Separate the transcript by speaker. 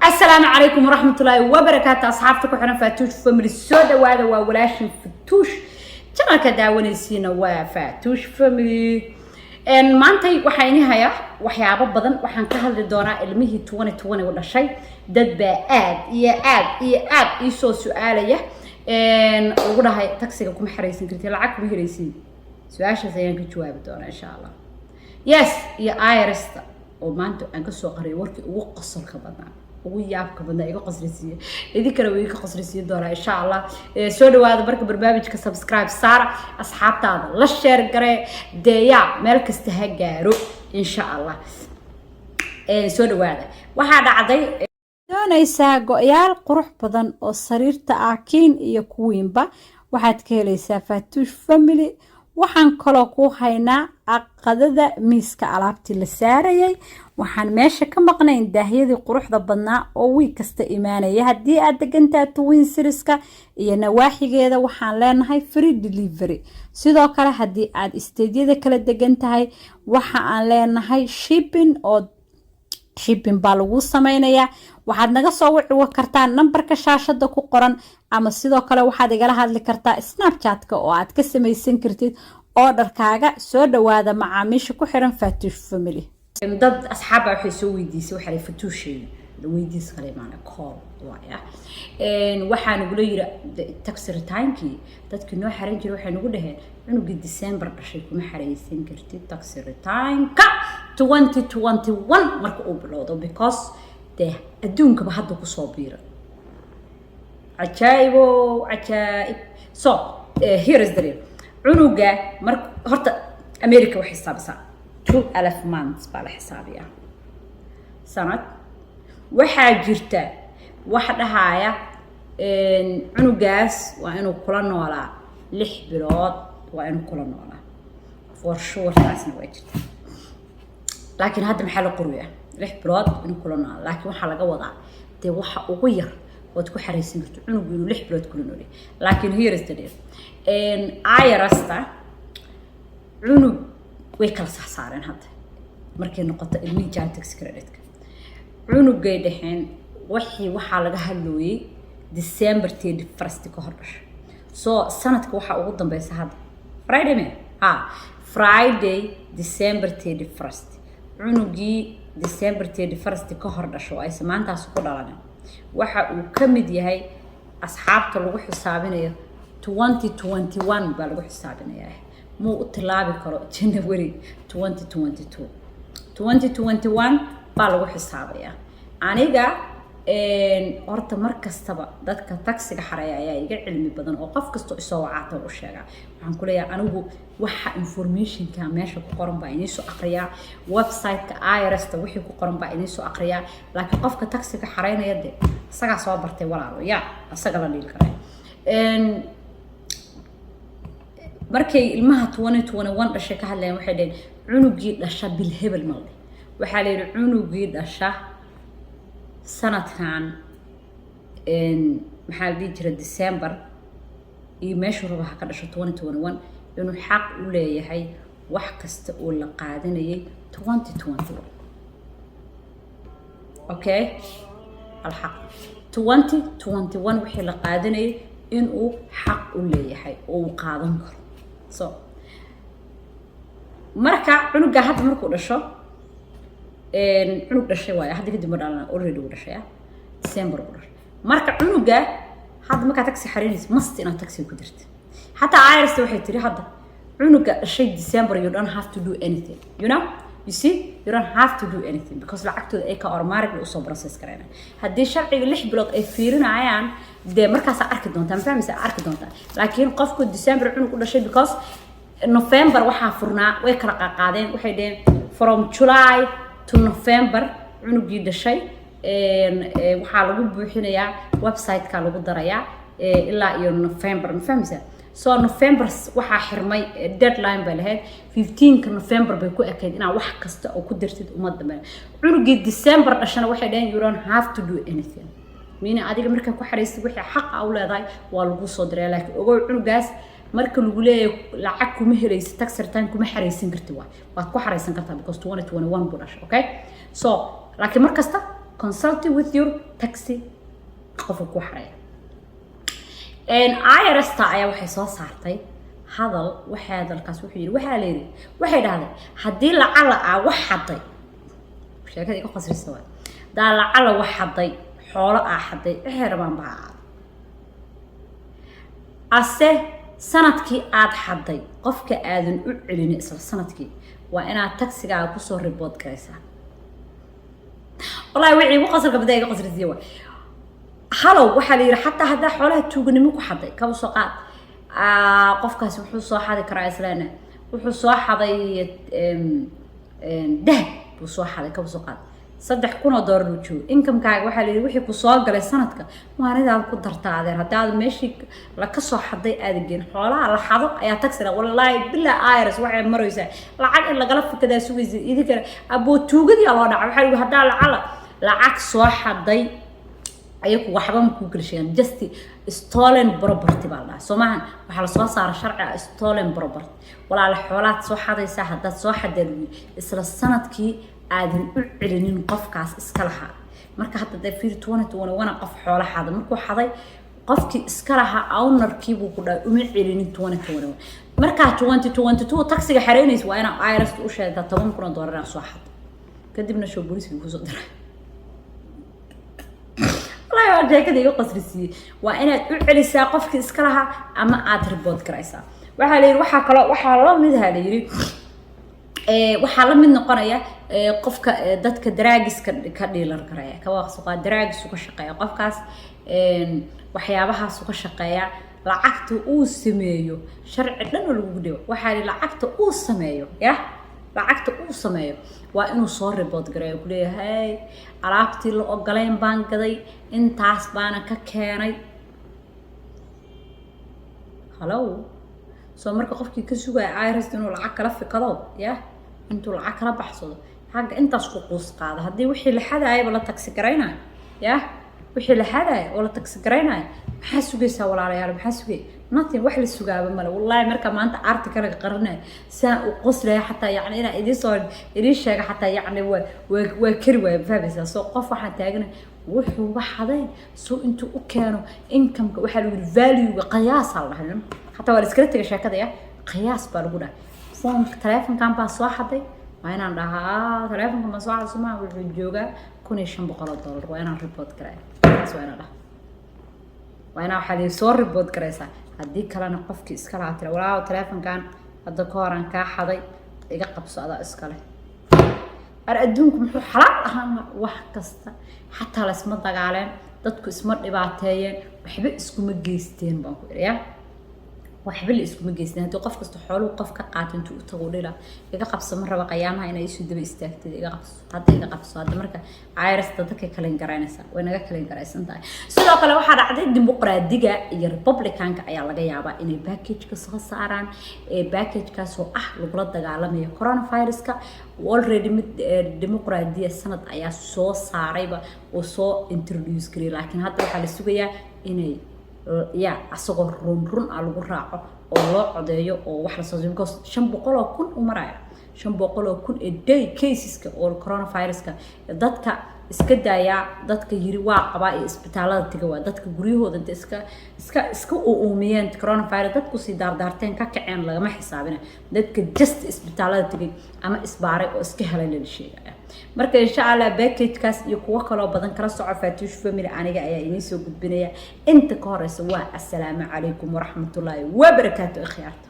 Speaker 1: السلام عليكم ورحمة الله وبركاته أصحابتك وحنا فاتوش فاميلي السودة وهذا وولاشن فتوش جنا كداوني سينا وفاتوش فاميلي إن ما أنتي وحيني هيا وحيابا بدن وحن كهل الدوراء المهي تواني ولا شيء دد بآد يسو سؤالية إن وقولها هاي تكسيكم حريسين كرتي لعك بهريسين سؤال شيء جواب الدوراء إن شاء الله يس يا آيرستا وما أنتو أنك سوقري وركي وقصر كبدنا وياك بدنا إيجو قصريسية إذا كانوا إيجو قصريسية دورة إن شاء الله سولوا هذا برك برنامج كسبسكرايب صار أصحاب تاض لا شير قري ديا ملك استهجارو إن شاء الله سولوا هذا وهذا عضي
Speaker 2: doonaysaa go'yaal qurux badan oo sariirta aakiin iyo kuwiinba waxaad ka helaysaa Faatuush Family waxaan kaloo ku haynaa aqadada miiska alaabtii la saarayay waxaan meesha ka maqnayn daahyadii quruxda badnaa oo wiig kasta imaanaya haddii aad degantahay Twin Serieska iyo nawaaxigeeda waxaan leenahay free delivery sidoo kale haddii aad isteedyada kala degan tahay waxa aan leenahay shipping baa lagu samaynayaa waxaad naga soo wici kartaa nambarka shaashada ku qoran ama sidoo kale waxaad igala hadli kartaa Snapchat-ka oo aad ka samaysan kartid order-kaaga soo dhawaada macaamiisha ku xiran Faatuush Family
Speaker 1: dad asxaabba waxay soo weydiisay waxa ay Faatuusheen weydiis kale maana call waaya waxaan ugu leeyahay taxi retime-kii dadkii noo xaran jiray waxay nagu dhaheen cunuga December dhashay kuma xareysan kartid taxi retime-ka 2021 marka uu bilowdo because de adduunkaba hadda ku soo biira عجائب so here is the deal cunuga marka horta America waxay xisaabisaa 2000 months baa la xisaabiyaa sanad waxaa jirta wax dhahaya cunugaas waa inuu kula noolaa 6 bilood waa inuu kula noolaa for sure taasna waa jirta laakiin hadda maxaa la qoriyaa 6 bilood inuu kula noolaa laakiin waxa laga wadaa de waxa ugu yar waad ku xareysan karto cunugu inuu 6 bilood kula noolaa laakiin here is the deal ayarasta cunug way kala saareen hadda markay noqoto ilmihi jaantax credit-ka cunugay dhaxeen waxa laga hadlooyay December 31 ka hor dhashay so sanadka waxa ugu dambeeyay hadda Friday December 31 cunugii December 31 ka hor dhashay ay samaantaas ku dhalanay waxa uu ka mid yahay asxaabta lagu xisaabinayo 2021 baa lagu xisaabinayaa muu u tilaabi karo January 2021 baa lagu xisaabayaa aniga horta markastaba dadka taxiga xareeya ayaa iga cilmi badan oo qof kasto isoo wacaato u sheega waxaan ku leeyahay anigu waxa information-ka meesha ku qoran baa inii soo aqriyaa website-ka IRS-ta wixii ku qoran baa inii soo aqriyaa laakiin qofka taxiga xareynaya de asaga soo bartay walaalo asaga la dhiil karay markay ilmaha 2021 dhashay ka hadlayeen waxay dhaheen cunugii dhasha bil hebel malay waxa la yiri cunugii dhasha sanadkan maxaa la jira December iyo meesha rubaha ka dhashay 2021 inuu xaq u leeyahay wax kasta oo la qaadanayay 2021 okay alxaq 2021 wixii la qaadanayay inuu xaq u leeyahay oo uu qaadan karo so marka cunuga hadda markuu dhasho cunug dhashay waay hadda kadib ma dhalan already uu dhashay December uu dhashay marka cunuga hadda marka taxi xariiris must ina taxi ku dirta hatta IRS waxay tiri hadda cunuga dhashay December you don't have to do anything you know you see you don't have to do anything because lacagtooda ay ka automatically u soo process karayna haddii sharciga 6 bilood ay fiirinayaan de markaas arki doontaan fahmaysa arki doontaan laakiin qofku December cunug u dhashay because November waxa furnaa way kala qaadeen waxay dheen from July to November cunugii dhashay waxa lagu buuxinayaa website-ka lagu darayaa ilaa iyo November ma fahmaysa so November waxa xirmay deadline bay lahayd 15 November bay ku ekeyd inaa wax kasta oo ku dirtid umada meel cunugii December dhashana waxay dhaheen you don't have to do anything meena adiga marka ku xariistay wixii xaq ah u leedahay waa lagu soo diray laakiin ogow cunugaas marka lagu leeyahay lacag kuma helaysid tax return kuma xareysan kartid waad ku xareysan kartaa because 2021 buu dhashay okay so laakiin markasta consult with your taxi qofka ku xareeya IRS-ta ayaa waxay soo saartay hadal waxaa dalkaas wuxuu yiri waxaa la yiri waxay dhahdeen haddii lacala wax xaday sheekada iga qasrisa waa daa lacala wax xaday xoolo xaday waxay rabaan baa ase sanadkii aad xaday qofka aadan u celin isla sanadkii waa inaad taxigaaga ku soo report garaysaa wallahi wixii ugu qasarka baday iga qasrisiyo waa halo waxaa la yiri xataa hadaa xoolaha tuuganimo ku xaday ka soo qaad qofkaas wuxuu soo xadi karaa islaana wuxuu soo xaday dahab buu soo xaday ka soo qaad $3,000 uu joogo income-kaaga waxaa la yiri wixii ku soo galay sanadka waanidaad ku dartaadeen hadaad meeshii la ka soo xaday aadageen xoolaha la xado ayaa taxina wallahi bilaa IRS waxay maraysaa lacag in lagala fakadaa sugaysa idinka abo tuugadii loo dhacay waxaa la yiri hadaa lacag soo xaday ayagu waxba ma ku galsheen just stolen property baa la Soomahan waxa la soo saaray sharci stolen property walaal xoolaad soo xadaysa hadaad soo xadeen isla sanadkii aadan u celinin qofkaas iska lahaa marka hadda fiir 2021 qof xoolo xaday markuu xaday qofkii iska lahaa ownerkii buu ku dhaay uma celinin 2021 marka 2022 taxiga xareynaysa waa ina IRS u sheegta $10,000 soo xaday kadibna soo booliska ku soo diray والله جاكدي يقصرسي وأنا أعلى ساقف كإسكالها أما أتربط كريسا وحالي وحلا من هاليري وحلا من نقرية قفك دتك دراجس كديلر كريا كواق سوق دراجس سوق الشقية قفكاس وحيابها سوق الشقية لعقته أو سمايو شرع لنا الوجود وحالي لعقته أو سمايو يا lacagta uu sameeyo waa inuu soo report gareeyo ku leeyahay alaabtii la ogoleen baan gaday intaas baana ka keenay hello soo marka qofkii ka sugay IRS inuu lacag kala fikado ya intuu lacag kala baxsado xagga intaas ku qoos qaada hadii wixii la xadaayay la taxi gareynaa ya wixii la xadaayay oo la taxi gareynaa maxaa sugaysaa walaalayaal maxaa sugay nothing wax la sugaaba male wallahi marka maanta article qarnay saa u qoslay xataa yaani ina idin sheega xataa yaani waa kari way faabisa soo qof waxa taagan wuxuu waxaday soo intuu u keeno income-ka waxa lagu value-ga qiyaas la dhahay xataa waa iska taga sheekada ya qiyaas baa lagu dhahay phone telephone-kan baa soo xaday waa inaan dhahaa telephone-ka ma soo xasumaa wuxuu joogaa $1,500 waa inaan report garay soo inaan dhahaa وأنا حالي صور ريبورت كريسة هديك كلنا قفكي إسكالها ترى ولا تلفون كان هذا كوران كحضي يقب صعدا إسكاله أردونكم حرام أهم واحد كسته حتى على اسم الضجالين ضدك اسم الإبعتين وحب اسكم الجيستين بانكوريا وحب الاسكم الجيستين هدو قف كسته حلو وقف كقاتن تقولي له يقب مرة بقيامها إنه يسود بيستكت يقب هذا يقب هذا مرة عايرس ضدك كلين جرينسا وأنا كلين جرينسا ده سلوا كلا واحد عدد ديمقراطية الريبابليكان كأيام لجيابا إن الباكيج كسر صارن باكيج كسو لبلاد العالمية كورونا فيروس كا already الديمقراطية السنة أيام سو صاريبا وسو introduce كري لكن هذا الحال السوية إنه يا أصغر رون على الجراعة الله عديه أو واحد صادم كوس شنبقله كل أمرايا شنبقله كل الداي cases أو الكورونا فيروس ضدك إسكدايا ضدك يروى قبائل إسبتالات تجوا ضدك جريه ضد إسك أوميان كورونا فيروس ضدك سيدار دارتين كعين لا ما حسابنا ضدك جست إسبتالات تجي أما إسباري أو إسكهلا للشيء marka insha Allah package-kaas iyo kuwa kale oo badan kala soco Faatuush family aniga ayaa idin soo gudbinaya inta ka horeysa waa assalaamu calaykum waraxmatullaahi wabarakaatuh akhiyaarta